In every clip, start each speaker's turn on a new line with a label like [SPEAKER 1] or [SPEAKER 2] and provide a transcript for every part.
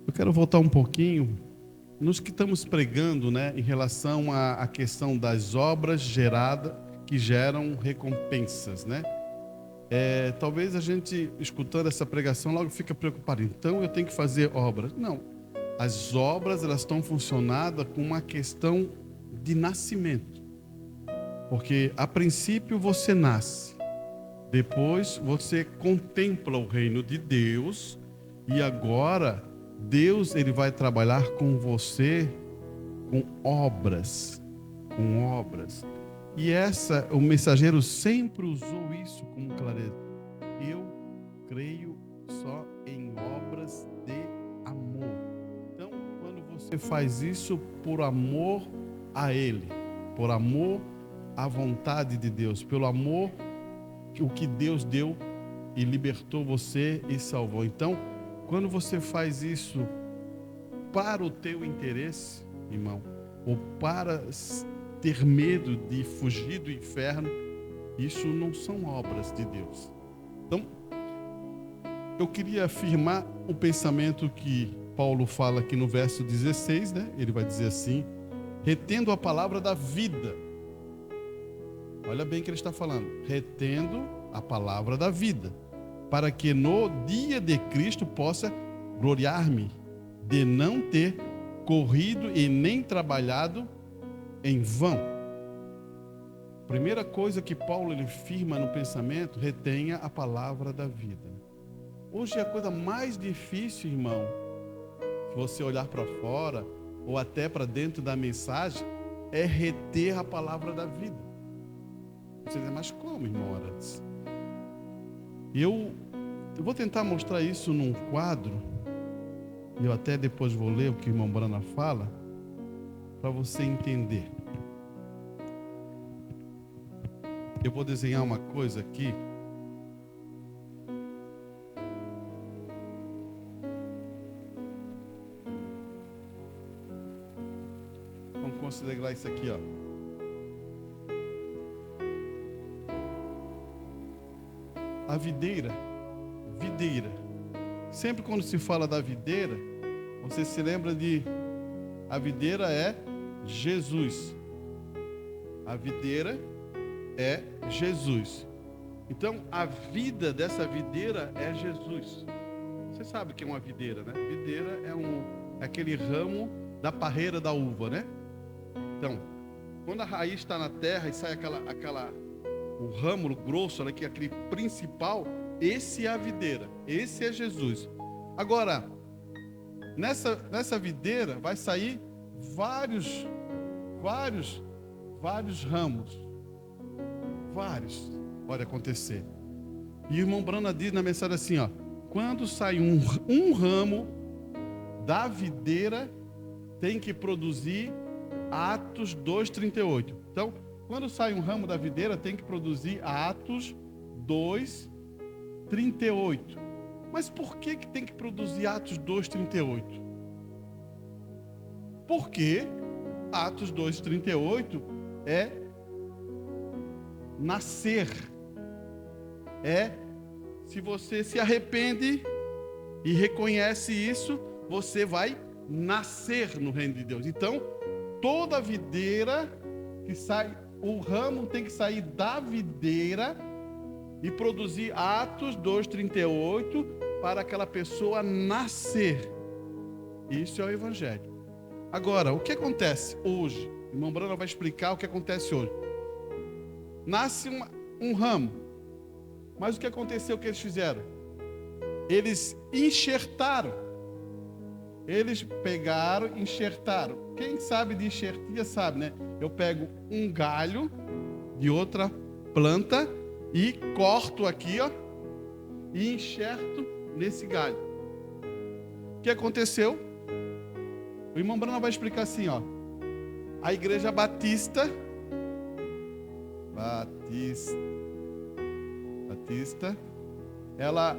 [SPEAKER 1] Eu quero voltar um pouquinho nos que estamos pregando, né, em relação à questão das obras que geram recompensas, né? Talvez a gente, escutando essa pregação, logo fica preocupado. Então eu tenho que fazer obras. Não. As obras, elas estão funcionadas com uma questão de nascimento. Porque, a princípio, você nasce. Depois, você contempla o reino de Deus. E agora, Deus, ele vai trabalhar com você com obras. Com obras. E o mensageiro sempre usou isso como clareza. Eu creio só em obras de amor. Então, quando você faz isso por amor a Ele, por amor à vontade de Deus, pelo amor o que Deus deu e libertou você e salvou. Então, quando você faz isso para o teu interesse, irmão, ou para ter medo de fugir do inferno, isso não são obras de Deus. Então, eu queria afirmar o pensamento que Paulo fala aqui no verso 16, né? Ele vai dizer assim: retendo a palavra da vida. Olha bem o que ele está falando. Retendo a palavra da vida, para que no dia de Cristo possa gloriar-me de não ter corrido e nem trabalhado em vão. Primeira coisa que Paulo ele firma no pensamento: retenha a palavra da vida. Hoje é a coisa mais difícil, irmão, se você olhar para fora ou até para dentro da mensagem, é reter a palavra da vida. Você diz, mas como, irmão Arantes? Eu vou tentar mostrar isso num quadro, e eu até depois vou ler o que o irmão Brana fala, para você entender. Eu vou desenhar uma coisa aqui. Vamos considerar isso aqui, ó. A videira. Sempre quando se fala da videira, você se lembra de... A videira é Jesus. A videira é Jesus. Então, a vida dessa videira é Jesus. Você sabe o que é uma videira, né? Videira é aquele ramo da parreira da uva, né? Então, quando a raiz está na terra e sai o ramo grosso, que é aquele principal, esse é a videira, esse é Jesus. Agora, nessa videira vai sair vários ramos. Vários pode acontecer. E o irmão Brana diz na mensagem assim, ó: quando sai um ramo da videira, tem que produzir Atos 2:38. Então, quando sai um ramo da videira, tem que produzir Atos 2:38. Mas por que tem que produzir Atos 2:38? Porque Atos 2:38 é nascer. Se você se arrepende e reconhece isso, você vai nascer no reino de Deus. Então, toda videira que sai, o ramo tem que sair da videira e produzir Atos 2:38 para aquela pessoa nascer. Isso é o Evangelho. Agora, o que acontece hoje? O irmão Brana vai explicar o que acontece hoje. Nasce um ramo, mas o que aconteceu, o que eles fizeram? Eles enxertaram. Eles pegaram, enxertaram. Quem sabe de enxertia sabe, né? Eu pego um galho de outra planta e corto aqui, ó, e enxerto nesse galho. O que aconteceu? O irmão Brana vai explicar assim, ó. A igreja batista, ela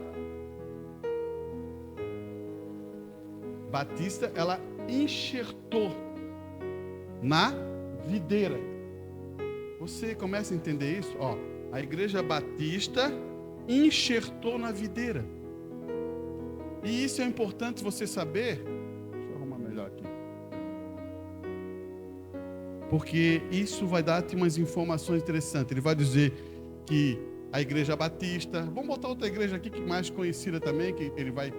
[SPEAKER 1] enxertou na videira. Você começa a entender isso? Ó, a igreja batista enxertou na videira. E isso é importante você saber. Deixa eu arrumar melhor aqui. Porque isso vai dar-te umas informações interessantes. Ele vai dizer que a igreja batista, vamos botar outra igreja aqui que é mais conhecida também, que ele vai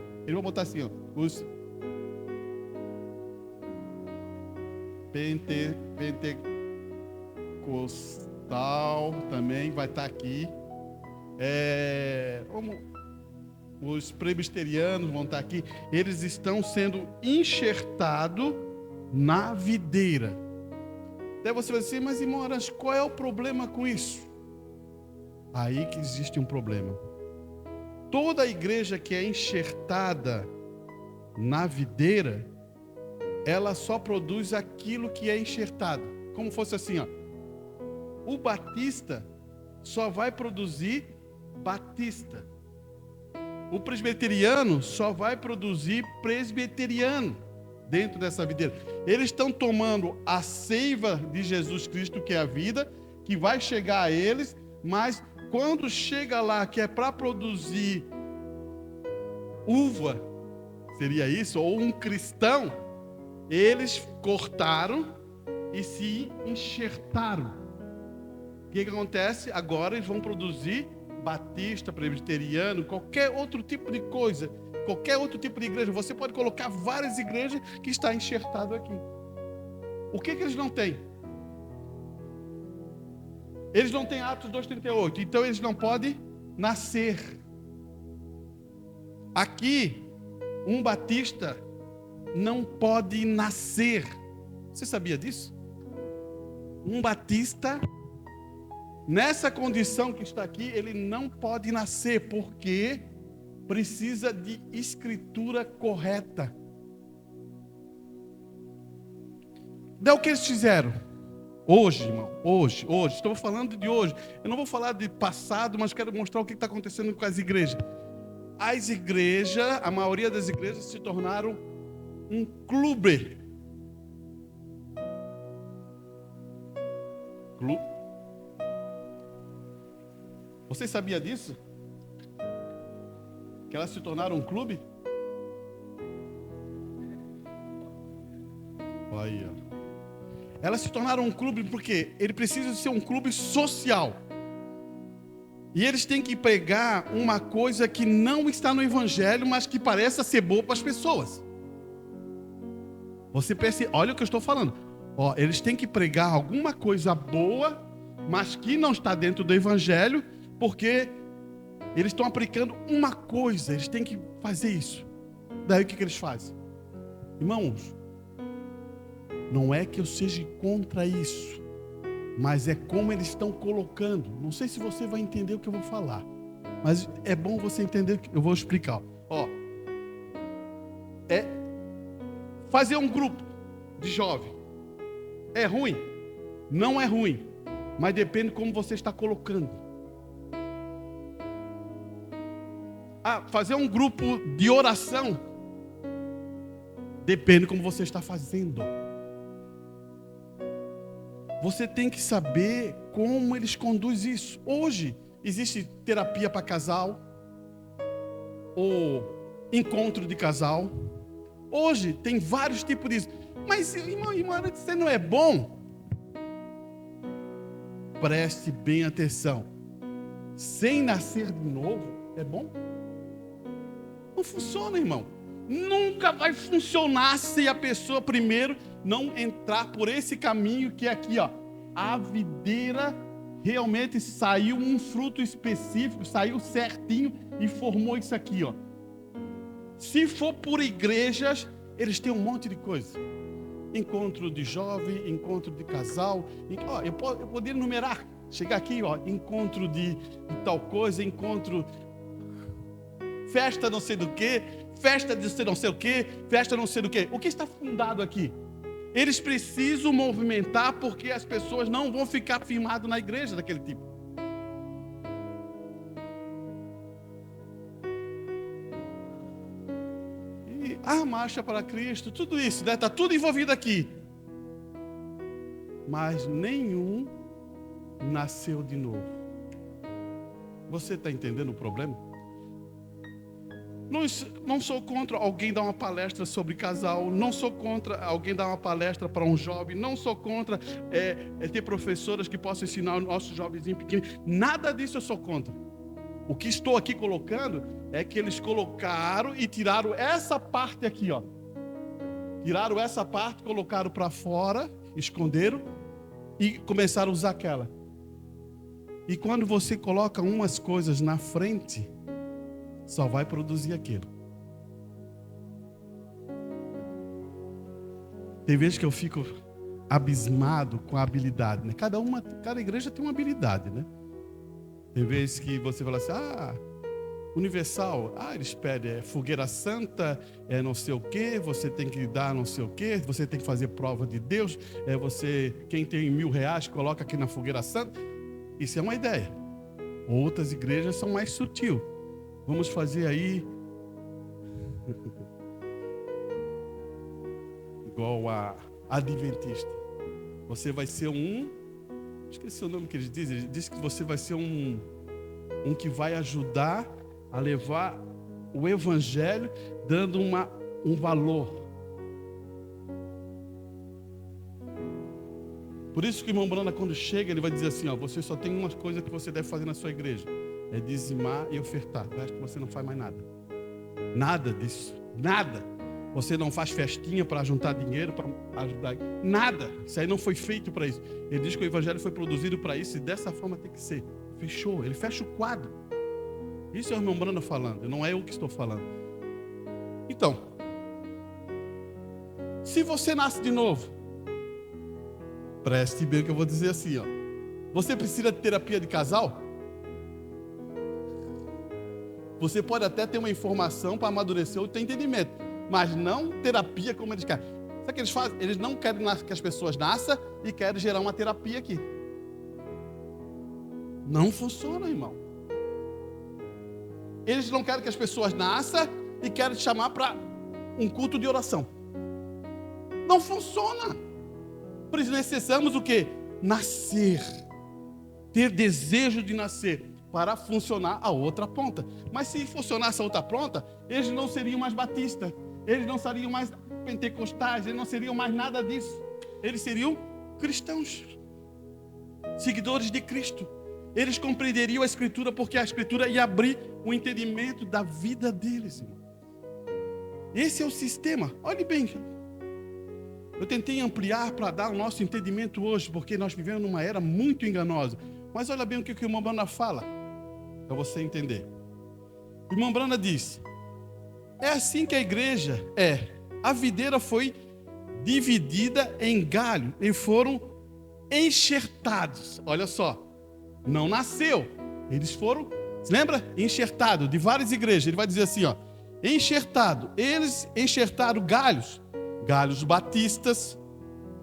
[SPEAKER 1] botar assim, ó, os pentecostal também vai estar aqui. Os presbiterianos vão estar aqui. Eles estão sendo enxertados na videira. Daí você vai dizer, mas irmão Arantes, qual é o problema com isso? Aí que existe um problema. Toda a igreja que é enxertada na videira, ela só produz aquilo que é enxertado. Como fosse assim, ó. O batista só vai produzir batista. O presbiteriano só vai produzir presbiteriano dentro dessa videira. Eles estão tomando a seiva de Jesus Cristo, que é a vida, que vai chegar a eles, mas quando chega lá, que é para produzir uva, seria isso, ou um cristão, eles cortaram e se enxertaram. O que acontece? Agora eles vão produzir batista, presbiteriano, qualquer outro tipo de coisa, qualquer outro tipo de igreja. Você pode colocar várias igrejas que está enxertado aqui. O que eles não têm? Eles não têm Atos 2,38, então eles não podem nascer. Aqui, um batista não pode nascer. Você sabia disso? Um batista, nessa condição que está aqui, ele não pode nascer, porque precisa de escritura correta. Daí o que eles fizeram? Hoje, irmão, hoje, estou falando de hoje. Eu não vou falar de passado, mas quero mostrar o que está acontecendo com as igrejas. As igrejas, a maioria das igrejas se tornaram um clube. Você sabia disso? Que elas se tornaram um clube? Aí, ó. Elas se tornaram um clube porque ele precisa ser um clube social. E eles têm que pregar uma coisa que não está no evangelho, mas que parece ser boa para as pessoas. Você percebe, olha o que eu estou falando. Ó, eles têm que pregar alguma coisa boa, mas que não está dentro do evangelho, porque eles estão aplicando uma coisa, eles têm que fazer isso. Daí o que eles fazem? Irmãos, não é que eu seja contra isso, mas é como eles estão colocando. Não sei se você vai entender o que eu vou falar, mas é bom você entender o que eu vou explicar. Ó, é fazer um grupo de jovem. É ruim? Não é ruim, mas depende como você está colocando. Fazer um grupo de oração depende como você está fazendo. Você tem que saber como eles conduzem isso. Hoje existe terapia para casal, ou encontro de casal. Hoje tem vários tipos disso. Mas, irmão, você não é bom? Preste bem atenção. Sem nascer de novo, é bom? Não funciona, irmão. Nunca vai funcionar se a pessoa primeiro não entrar por esse caminho que é aqui, ó. A videira realmente saiu um fruto específico, saiu certinho e formou isso aqui, ó. Se for por igrejas, eles têm um monte de coisa. Encontro de jovem, encontro de casal. Ó, eu poderia numerar, chegar aqui, ó, encontro de tal coisa, encontro, festa não sei do que, festa de não sei o que, festa não sei do que. O que está fundado aqui? Eles precisam movimentar porque as pessoas não vão ficar firmadas na igreja daquele tipo. E a marcha para Cristo, tudo isso, né? Está tudo envolvido aqui. Mas nenhum nasceu de novo. Você está entendendo o problema? Não sou contra alguém dar uma palestra sobre casal, não sou contra alguém dar uma palestra para um jovem, não sou contra ter professoras que possam ensinar os nossos jovenzinhos pequenos, nada disso eu sou contra. O que estou aqui colocando é que eles colocaram e tiraram essa parte aqui, ó. Tiraram essa parte, colocaram para fora, esconderam e começaram a usar aquela. E quando você coloca umas coisas na frente, só vai produzir aquilo. Tem vezes que eu fico abismado com a habilidade, né? Cada igreja tem uma habilidade, né? Tem vezes que você fala assim, Universal, eles pedem fogueira santa, não sei o quê, você tem que dar não sei o quê, você tem que fazer prova de Deus, quem tem R$1.000, coloca aqui na fogueira santa. Isso é uma ideia. Outras igrejas são mais sutil. Vamos fazer aí igual a adventista. Você vai ser esqueci o nome que eles dizem. Ele diz que você vai ser um que vai ajudar a levar o evangelho, dando um valor. Por isso que o irmão Brana, quando chega, ele vai dizer assim, você só tem uma coisa que você deve fazer na sua igreja, é dizimar e ofertar. O resto você não faz mais nada. Nada disso, nada. Você não faz festinha para juntar dinheiro, para ajudar. Nada, isso aí não foi feito para isso. Ele diz que o evangelho foi produzido para isso e dessa forma tem que ser. Fechou, ele fecha o quadro. Isso é o irmão Brana falando, não é eu que estou falando. Então, se você nasce de novo, preste bem o que eu vou dizer assim, Você precisa de terapia de casal? Você pode até ter uma informação para amadurecer o teu entendimento, mas não terapia como eles querem. Sabe o que eles fazem? Eles não querem que as pessoas nasçam e querem gerar uma terapia aqui. Não funciona, irmão. Eles não querem que as pessoas nasçam e querem te chamar para um culto de oração. Não funciona. Precisamos o quê? Nascer. Ter desejo de nascer para funcionar a outra ponta. Mas se funcionasse a outra ponta, eles não seriam mais batistas, eles não seriam mais pentecostais, eles não seriam mais nada disso. Eles seriam cristãos, seguidores de Cristo. Eles compreenderiam a Escritura, porque a Escritura ia abrir o entendimento da vida deles, irmão. Esse é o sistema. Olhe bem, eu tentei ampliar para dar o nosso entendimento hoje, porque nós vivemos numa era muito enganosa. Mas olha bem o que o irmão Brana fala, para você entender. O irmão Brana diz, é assim que a igreja é. A videira foi dividida em galho e foram enxertados. Olha só, não nasceu. Eles foram, se lembra? Enxertado, de várias igrejas. Ele vai dizer assim, enxertado. Eles enxertaram galhos. Galhos batistas,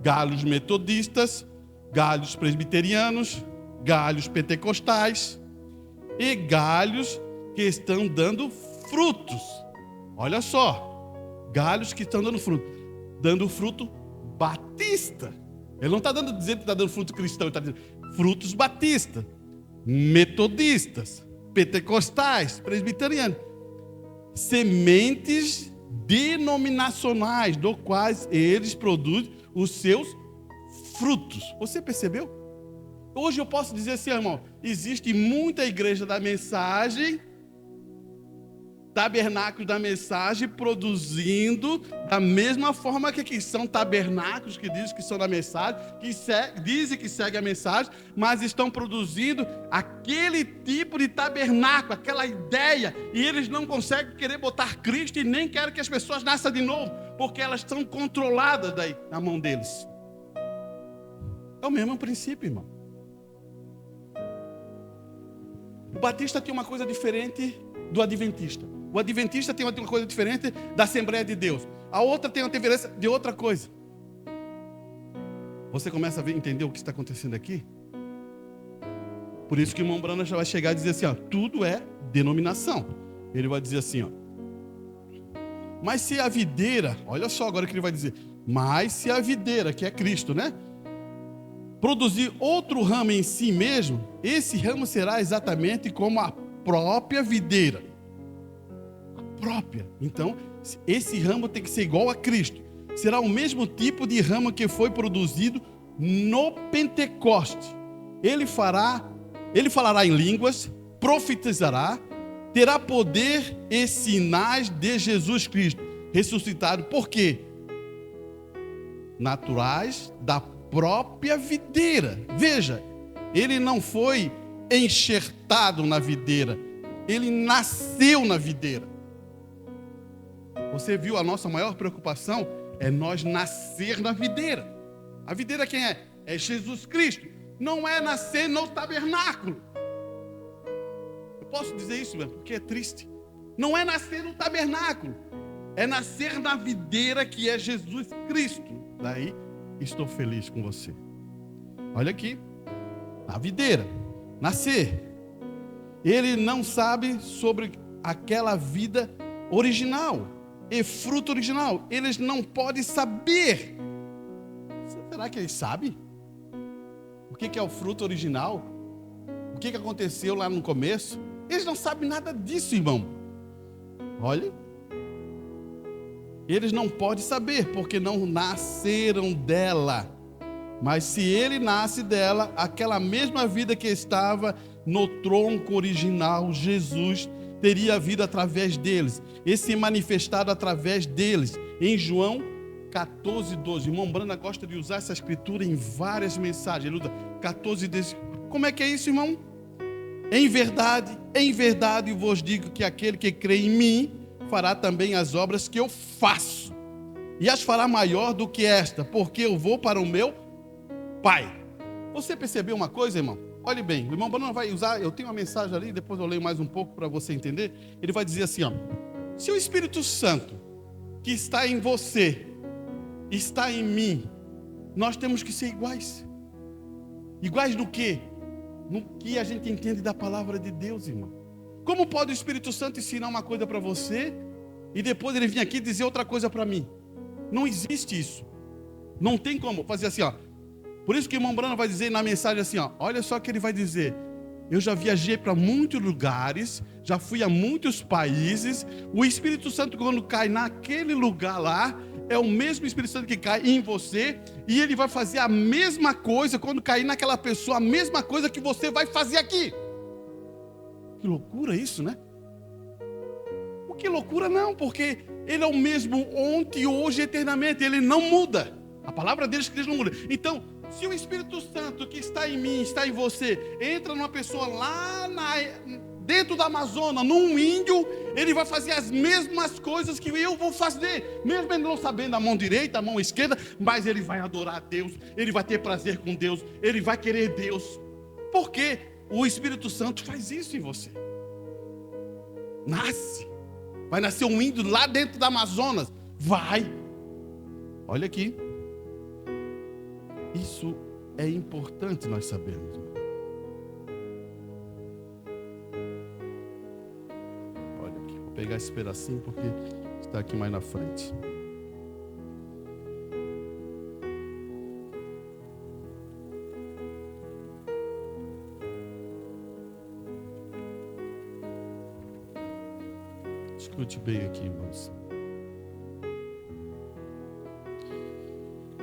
[SPEAKER 1] galhos metodistas, galhos presbiterianos, galhos pentecostais e galhos que estão dando frutos. Olha só, galhos que estão dando fruto batista. Ele não está dizendo que está dando fruto cristão, ele está dizendo frutos batistas, metodistas, pentecostais, presbiterianos, sementes denominacionais, do quais eles produzem os seus frutos. Você percebeu? Hoje eu posso dizer assim, irmão, existe muita igreja da mensagem, tabernáculos da mensagem, produzindo da mesma forma que aqui são tabernáculos que dizem que são da mensagem, que dizem que seguem a mensagem, mas estão produzindo aquele tipo de tabernáculo, aquela ideia, e eles não conseguem querer botar Cristo e nem querem que as pessoas nasçam de novo, porque elas estão controladas daí na mão deles. É o mesmo princípio, irmão. O batista tem uma coisa diferente do adventista. O adventista tem uma coisa diferente da Assembleia de Deus. A outra tem uma diferença de outra coisa. Você começa a entender o que está acontecendo aqui? Por isso que o irmão Brana já vai chegar e dizer assim, tudo é denominação. Ele vai dizer assim, mas se a videira, olha só agora o que ele vai dizer, mas se a videira, que é Cristo, né? Produzir outro ramo em si mesmo, esse ramo será exatamente como a própria videira. A própria. Então, esse ramo tem que ser igual a Cristo. Será o mesmo tipo de ramo que foi produzido no Pentecoste. Ele falará em línguas, profetizará, terá poder e sinais de Jesus Cristo ressuscitado. Por quê? Naturais da própria videira. Veja, ele não foi enxertado na videira, ele nasceu na videira. Você viu, a nossa maior preocupação é nós nascer na videira. A videira quem é? É Jesus Cristo. Não é nascer no tabernáculo. Eu posso dizer isso mesmo, porque é triste. Não é nascer no tabernáculo, é nascer na videira que é Jesus Cristo. Daí estou feliz com você. Olha aqui, na videira, nascer. Ele não sabe sobre aquela vida original e fruto original. Eles não podem saber. Será que eles sabem? O que é o fruto original? O que aconteceu lá no começo? Eles não sabem nada disso, irmão. Olha. Eles não podem saber, porque não nasceram dela. Mas se ele nasce dela, aquela mesma vida que estava no tronco original, Jesus teria vida através deles, e se manifestado através deles. Em João 14:12, irmão Brana gosta de usar essa escritura em várias mensagens. Ele usa 14:12. Como é que é isso, irmão? Em verdade vos digo que aquele que crê em mim fará também as obras que eu faço, e as fará maior do que esta, porque eu vou para o meu Pai. Você percebeu uma coisa, irmão? Olhe bem, o irmão Bruno vai usar, eu tenho uma mensagem ali, depois eu leio mais um pouco para você entender. Ele vai dizer assim, ó: se o Espírito Santo que está em você está em mim, nós temos que ser iguais. Iguais no quê? No que a gente entende da palavra de Deus, irmão. Como pode o Espírito Santo ensinar uma coisa para você e depois ele vir aqui dizer outra coisa para mim? Não existe isso. Não tem como fazer assim, ó. Por isso que o irmão Brano vai dizer na mensagem assim, ó, olha só o que ele vai dizer: eu já viajei para muitos lugares, já fui a muitos países. O Espírito Santo, quando cai naquele lugar lá, é o mesmo Espírito Santo que cai em você, e ele vai fazer a mesma coisa quando cair naquela pessoa, a mesma coisa que você vai fazer aqui. Que loucura isso, né? Que loucura não, porque ele é o mesmo ontem, hoje e eternamente, ele não muda. A palavra dele que não muda. Então, se o Espírito Santo que está em mim, está em você, entra numa pessoa lá dentro da Amazônia, num índio, ele vai fazer as mesmas coisas que eu vou fazer, mesmo ele não sabendo a mão direita, a mão esquerda, mas ele vai adorar a Deus, ele vai ter prazer com Deus, ele vai querer Deus, porque o Espírito Santo faz isso em você. Vai nascer um índio lá dentro da Amazonas, vai. Olha aqui. Isso é importante nós sabermos. Olha aqui, vou pegar esse pedacinho porque está aqui mais na frente. Escute bem aqui, irmãos.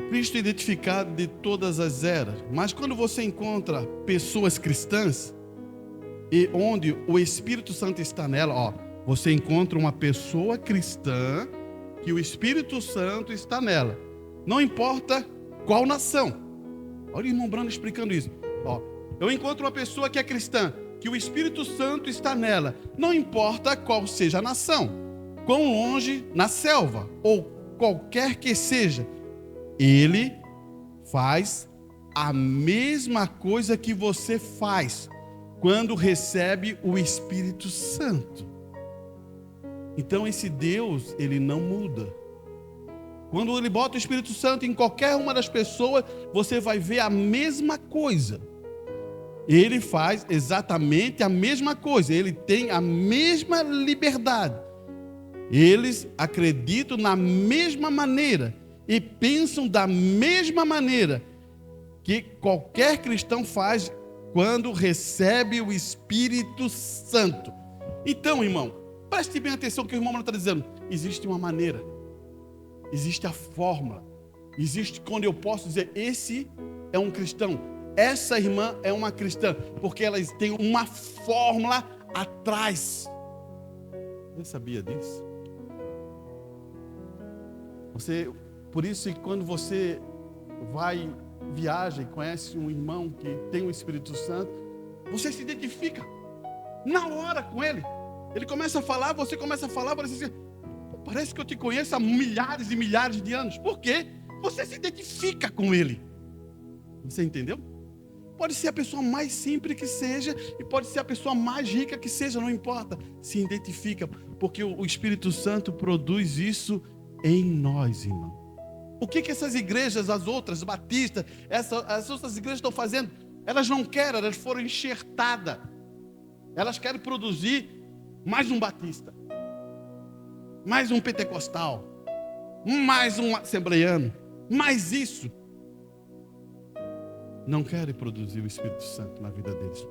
[SPEAKER 1] Cristo é identificado de todas as eras, mas quando você encontra pessoas cristãs e onde o Espírito Santo está nela, ó, você encontra uma pessoa cristã que o Espírito Santo está nela. Não importa qual nação. Olha o irmão Brano explicando isso. Ó, eu encontro uma pessoa que é cristã, que o Espírito Santo está nela. Não importa qual seja a nação, quão longe na selva ou qualquer que seja. Ele faz a mesma coisa que você faz quando recebe o Espírito Santo. Então esse Deus, ele não muda. Quando ele bota o Espírito Santo em qualquer uma das pessoas, você vai ver a mesma coisa. Ele faz exatamente a mesma coisa, ele tem a mesma liberdade. Eles acreditam na mesma maneira e pensam da mesma maneira que qualquer cristão faz quando recebe o Espírito Santo. Então, irmão,
[SPEAKER 2] Preste bem atenção que o irmão está dizendo. Existe uma maneira, existe a fórmula, existe quando eu posso dizer, esse é um cristão, essa irmã é uma cristã, porque elas têm uma fórmula atrás. Você sabia disso? Por isso que quando você viaja e conhece um irmão que tem o Espírito Santo, você se identifica na hora com ele. Ele começa a falar, você começa a falar, você diz, parece que eu te conheço há milhares e milhares de anos. Por quê? Você se identifica com ele. Você entendeu? Pode ser a pessoa mais simples que seja, e pode ser a pessoa mais rica que seja, não importa. Se identifica, porque o Espírito Santo produz isso em nós, irmão. O que essas igrejas, as outras, batistas, as outras igrejas estão fazendo? Elas não querem, elas foram enxertadas. Elas querem produzir mais um batista, mais um pentecostal, mais um assembleiano, mais isso. Não querem produzir o Espírito Santo na vida deles.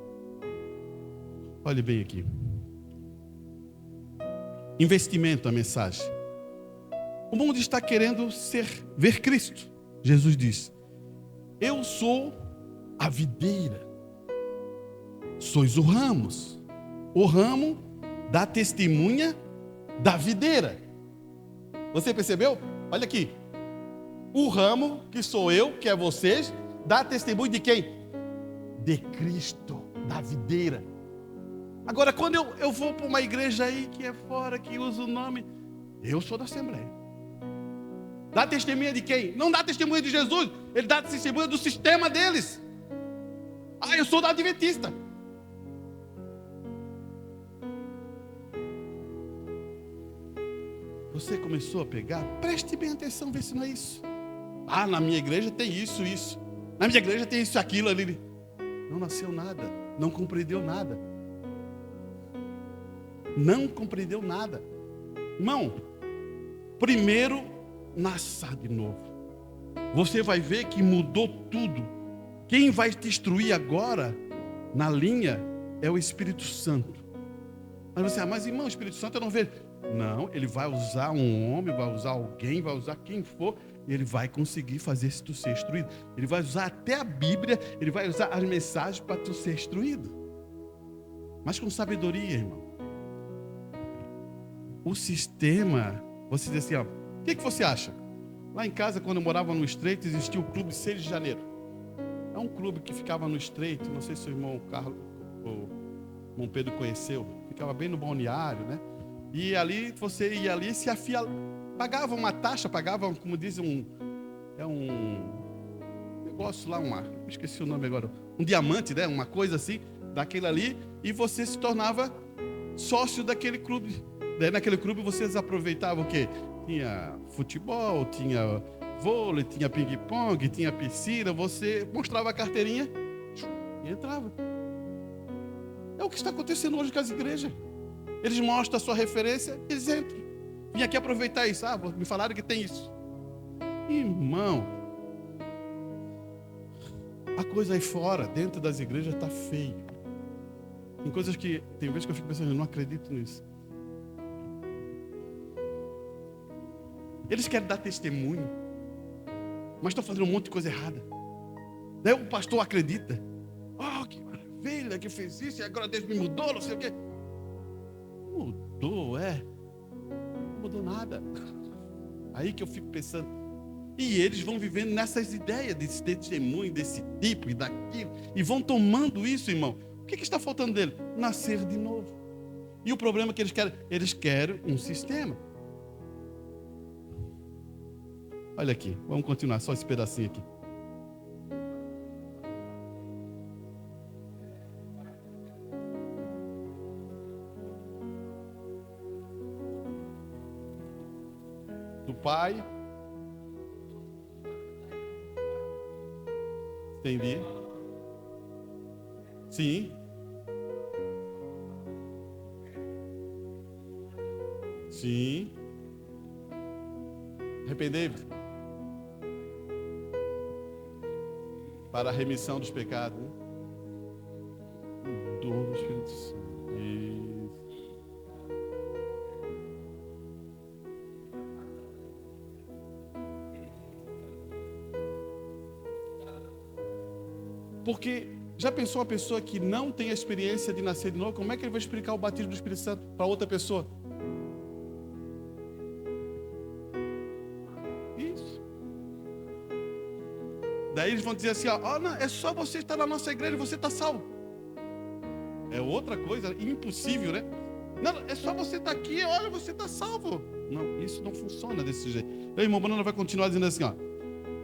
[SPEAKER 2] Olhe bem aqui. Investimento, a mensagem. O mundo está querendo ver Cristo. Jesus diz, eu sou a videira, sois o ramos. O ramo dá testemunha da videira. Você percebeu? Olha aqui. O ramo, que sou eu, que é vocês, dá testemunho de quem? De Cristo, da videira. Agora, quando eu vou para uma igreja aí que é fora, que usa o nome, eu sou da Assembleia. Dá testemunha de quem? Não dá testemunha de Jesus, ele dá testemunha do sistema deles. Ah, eu sou da Adventista. Você começou a pegar? Preste bem atenção, vê se não é isso. Ah, na minha igreja tem isso, isso. Na minha igreja tem isso, aquilo ali. Não nasceu nada, não compreendeu nada. Não compreendeu nada. Irmão, primeiro nasça de novo. Você vai ver que mudou tudo. Quem vai te instruir agora na linha é o Espírito Santo. Mas você, mas irmão, o Espírito Santo eu não vejo. Não, ele vai usar um homem, vai usar alguém, vai usar quem for, e ele vai conseguir fazer tu ser instruído. Ele vai usar até a Bíblia, ele vai usar as mensagens para tu ser instruído. Mas com sabedoria, irmão. O sistema, você diz assim, ó, o que você acha? Lá em casa, quando eu morava no Estreito, existia o Clube 6 de Janeiro. É um clube que ficava no Estreito, não sei se o irmão Carlos, o irmão Pedro conheceu, ficava bem no balneário, né? E ali, você ia ali, se afia, pagava uma taxa, pagava, como dizem, um negócio lá, esqueci o nome agora, um diamante, né? Uma coisa assim, daquele ali, e você se tornava sócio daquele clube. Daí naquele clube vocês aproveitavam o quê? Tinha futebol, tinha vôlei, tinha ping-pong, tinha piscina, você mostrava a carteirinha e entrava. É o que está acontecendo hoje com as igrejas. Eles mostram a sua referência, eles entram. Vim aqui aproveitar isso. Ah, me falaram que tem isso. Irmão, a coisa aí fora, dentro das igrejas, está feia. Tem coisas que, tem vezes que eu fico pensando, eu não acredito nisso. Eles querem dar testemunho, mas estão fazendo um monte de coisa errada. Daí o pastor acredita. Oh, que maravilha que fez isso, e agora Deus me mudou, não sei o quê. Mudou, não mudou nada. Aí que eu fico pensando. E eles vão vivendo nessas ideias desse testemunho, desse tipo e daquilo, e vão tomando isso, irmão. O que está faltando dele? Nascer de novo. E o problema é que eles querem um sistema. Olha aqui, vamos continuar só esse pedacinho aqui. Do Pai. Entendi. Sim. Sim. Arrependei-vos para a remissão dos pecados. Né? O dom do Espírito Santo. Isso.
[SPEAKER 1] Porque já pensou uma pessoa que não tem a experiência de nascer de novo, como é que ele vai explicar o batismo do Espírito Santo para outra pessoa? Isso. Daí eles vão dizer assim, ó, não, é só você estar na nossa igreja e você está salvo. É outra coisa, impossível, né? Não, é só você estar aqui, olha, você está salvo. Não, isso não funciona desse jeito. Então, o irmão Bruno vai continuar dizendo assim, ó.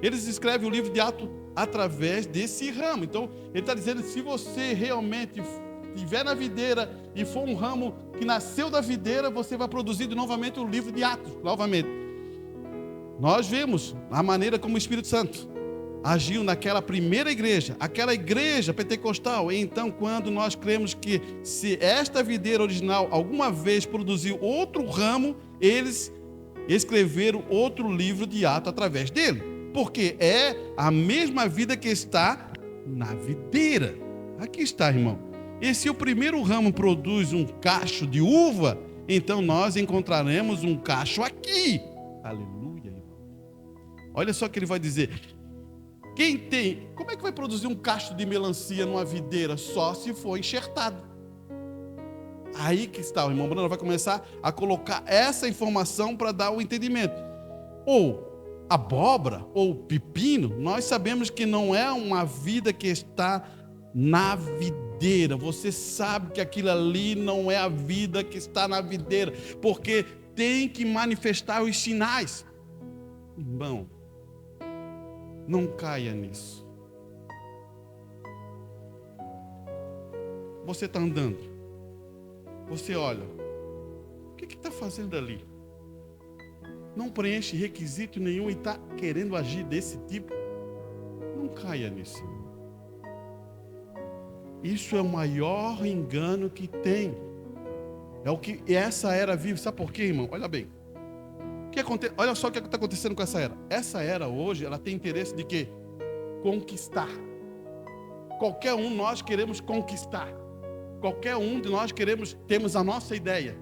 [SPEAKER 1] Eles escrevem o livro de Atos através desse ramo. Então, ele está dizendo, se você realmente estiver na videira e for um ramo que nasceu da videira, você vai produzir novamente o livro de Atos, novamente. Nós vemos a maneira como o Espírito Santo agiu naquela primeira igreja, aquela igreja pentecostal. E então, quando nós cremos que se esta videira original alguma vez produziu outro ramo, eles escreveram outro livro de Atos através dele. Porque é a mesma vida que está na videira. Aqui está, irmão. E se o primeiro ramo produz um cacho de uva, então nós encontraremos um cacho aqui. Aleluia, irmão. Olha só o que ele vai dizer. Quem tem, como é que vai produzir um cacho de melancia numa videira? Só se for enxertado. Aí que está, o irmão Bruno vai começar a colocar essa informação para dar o entendimento. Ou abóbora, ou pepino, nós sabemos que não é uma vida que está na videira. Você sabe que aquilo ali não é a vida que está na videira, porque tem que manifestar os sinais. Irmão, não caia nisso. Você está andando, você olha, o que está fazendo ali? Não preenche requisito nenhum e está querendo agir desse tipo? Não caia nisso. Isso é o maior engano que tem. É o que essa era vive. Sabe por quê, irmão? Olha bem. Olha só o que está acontecendo com essa era. Essa era hoje, ela tem interesse de quê? Conquistar. Qualquer um de nós queremos conquistar. Qualquer um de nós temos a nossa ideia.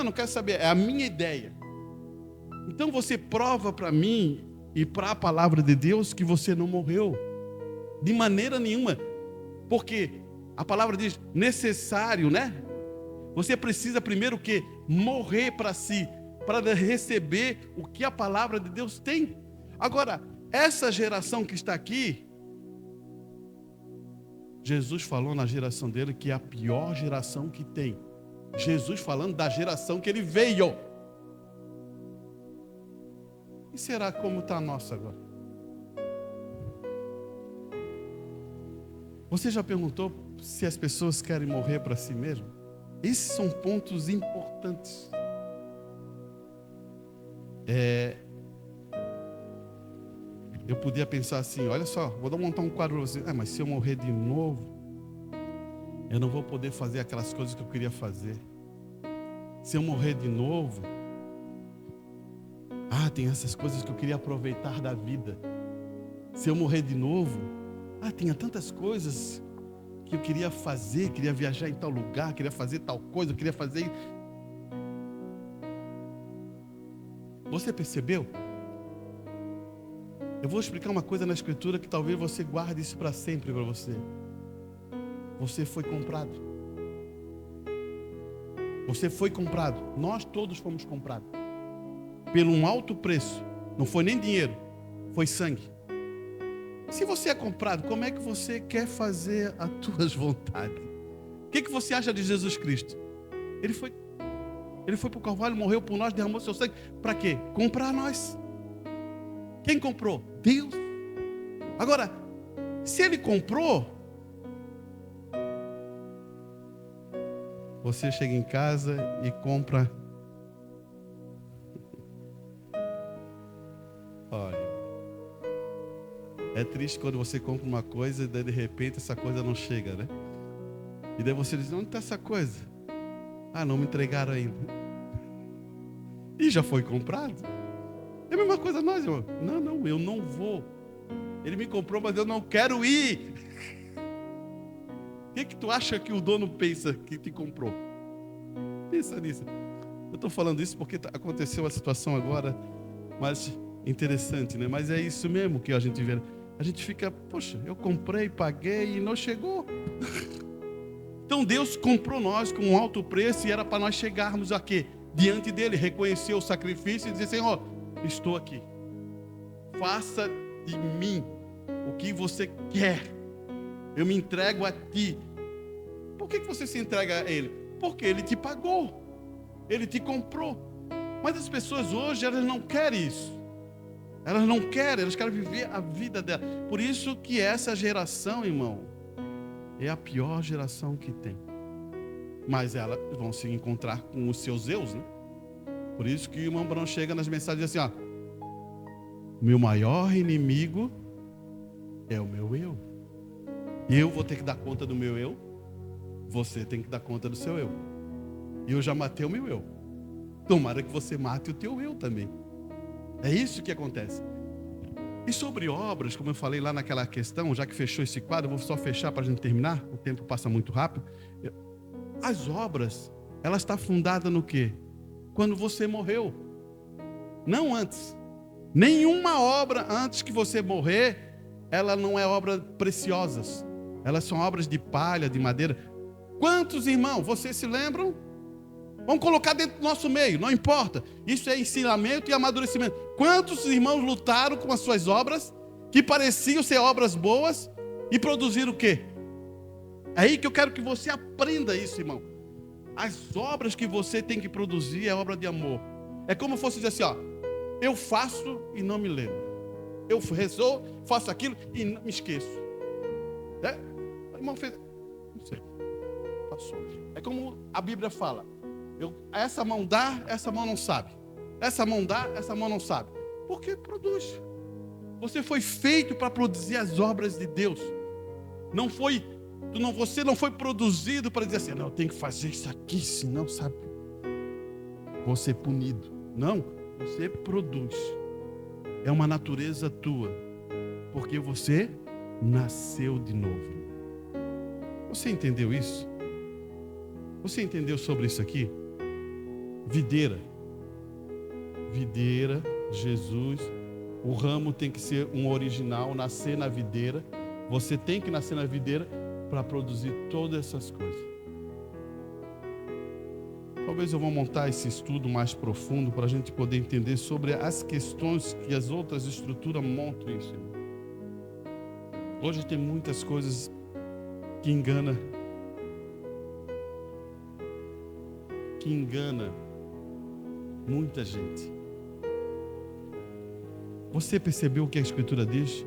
[SPEAKER 1] Não quero saber, é a minha ideia. Então você prova para mim e para a palavra de Deus que você não morreu. De maneira nenhuma. Porque a palavra diz necessário, né? Você precisa primeiro o quê? Morrer para si, para receber o que a palavra de Deus tem. Agora, essa geração que está aqui, Jesus falou na geração dele que é a pior geração que tem. Jesus falando da geração que ele veio. E será como está a nossa agora? Você já perguntou se as pessoas querem morrer para si mesmo? Esses são pontos importantes. Eu podia pensar assim, olha só, vou montar um quadro para você. Mas se eu morrer de novo, eu não vou poder fazer aquelas coisas que eu queria fazer. Se eu morrer de novo, tem essas coisas que eu queria aproveitar da vida. Se eu morrer de novo, tinha tantas coisas que eu queria fazer, queria viajar em tal lugar, queria fazer tal coisa, eu queria fazer. Você percebeu? Eu vou explicar uma coisa na Escritura que talvez você guarde isso para sempre para você. Você foi comprado. Você foi comprado. Nós todos fomos comprados. Pelo um alto preço. Não foi nem dinheiro, foi sangue. Se você é comprado, como é que você quer fazer as tuas vontades? O que você acha de Jesus Cristo? Ele foi para o Calvário, morreu por nós, derramou seu sangue. Para quê? Comprar nós. Quem comprou? Deus. Agora, se Ele comprou, você chega em casa e compra. Olha, é triste quando você compra uma coisa e daí, de repente essa coisa não chega, né? E daí você diz, onde está essa coisa? Não me entregaram ainda. E já foi comprado. É a mesma coisa nós, irmão. Não, eu não vou. Ele me comprou, mas eu não quero ir. O que tu acha que o dono pensa que te comprou? Pensa nisso. Eu estou falando isso porque aconteceu a situação agora, mas interessante, né? Mas é isso mesmo que a gente vê. A gente fica, poxa, eu comprei, paguei e não chegou. Então Deus comprou nós com um alto preço e era para nós chegarmos aqui, diante dele, reconhecer o sacrifício e dizer, Senhor, estou aqui. Faça de mim o que você quer. Eu me entrego a ti. Por que você se entrega a ele? Porque ele te pagou. Ele te comprou. Mas as pessoas hoje, elas não querem isso. Elas não querem, elas querem viver a vida dela. Por isso que essa geração, irmão, é a pior geração que tem. Mas elas vão se encontrar com os seus eus, né? Por isso que o irmão Brão chega nas mensagens assim, ó. Meu maior inimigo é o meu eu. Eu vou ter que dar conta do meu eu. Você tem que dar conta do seu eu. E eu já matei o meu eu. Tomara que você mate o teu eu também. É isso que acontece. E sobre obras, como eu falei lá naquela questão, já que fechou esse quadro, eu vou só fechar para a gente terminar, o tempo passa muito rápido. As obras, ela está fundada no quê? Quando você morreu. Não antes. Nenhuma obra antes que você morrer, ela não é obra preciosas. Elas são obras de palha, de madeira. Quantos irmãos, vocês se lembram? Vamos colocar dentro do nosso meio, não importa. Isso é ensinamento e amadurecimento. Quantos irmãos lutaram com as suas obras, que pareciam ser obras boas, e produziram o quê? É aí que eu quero que você aprenda isso, irmão. As obras que você tem que produzir é obra de amor. É como se fosse dizer assim, ó, eu faço e não me lembro. Eu rezou, faço aquilo e não me esqueço. O irmão fez, não sei, passou. É como a Bíblia fala. Essa mão dá, essa mão não sabe. Essa mão dá, essa mão não sabe. Porque produz. Você foi feito para produzir as obras de Deus. Você não foi produzido para dizer assim, não, eu tenho que fazer isso aqui, senão, sabe, vou ser punido. Não, você produz. É uma natureza tua. Porque você nasceu de novo. Você entendeu isso? Você entendeu sobre isso aqui? Videira, Jesus, o ramo tem que ser um original, nascer na videira. Você tem que nascer na videira para produzir todas essas coisas. Talvez eu vou montar esse estudo mais profundo para a gente poder entender sobre as questões que as outras estruturas montam isso. Hoje tem muitas coisas que engana muita gente. Você percebeu o que a Escritura diz?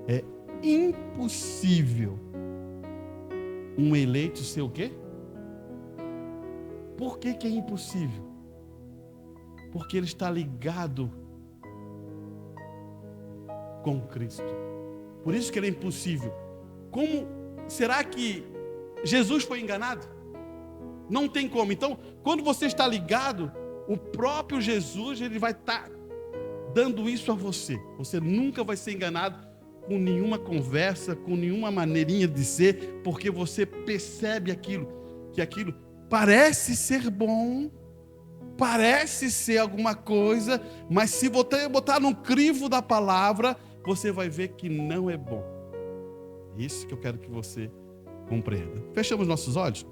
[SPEAKER 1] É impossível um eleito ser o quê? Por que é impossível? Porque ele está ligado com Cristo. Por isso que ele é impossível. Como será que Jesus foi enganado? Não tem como. Então, quando você está ligado, o próprio Jesus, ele vai estar dando isso a você. Você nunca vai ser enganado com nenhuma conversa, com nenhuma maneirinha de ser, porque você percebe que aquilo parece ser bom, parece ser alguma coisa, mas se você botar no crivo da palavra, você vai ver que não é bom. É isso que eu quero que você compreenda. Fechamos nossos olhos.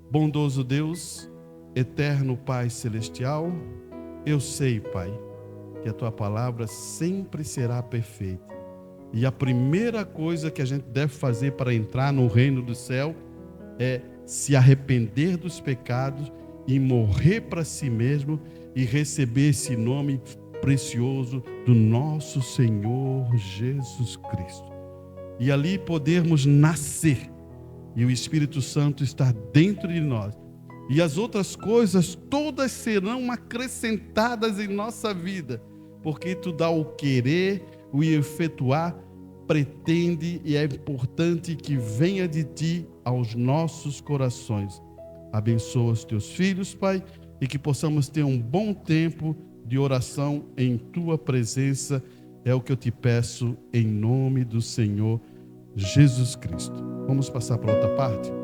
[SPEAKER 1] Bondoso Deus, eterno Pai Celestial, eu sei, Pai, que a Tua palavra sempre será perfeita. E a primeira coisa que a gente deve fazer para entrar no reino do céu é se arrepender dos pecados e morrer para si mesmo e receber esse nome precioso do nosso Senhor Jesus Cristo. E ali podermos nascer. E o Espírito Santo está dentro de nós. E as outras coisas todas serão acrescentadas em nossa vida. Porque tu dá o querer, o efetuar, pretende e é importante que venha de ti aos nossos corações. Abençoa os teus filhos, Pai, e que possamos ter um bom tempo de oração em tua presença. É o que eu te peço em nome do Senhor Jesus Cristo. Vamos passar para outra parte?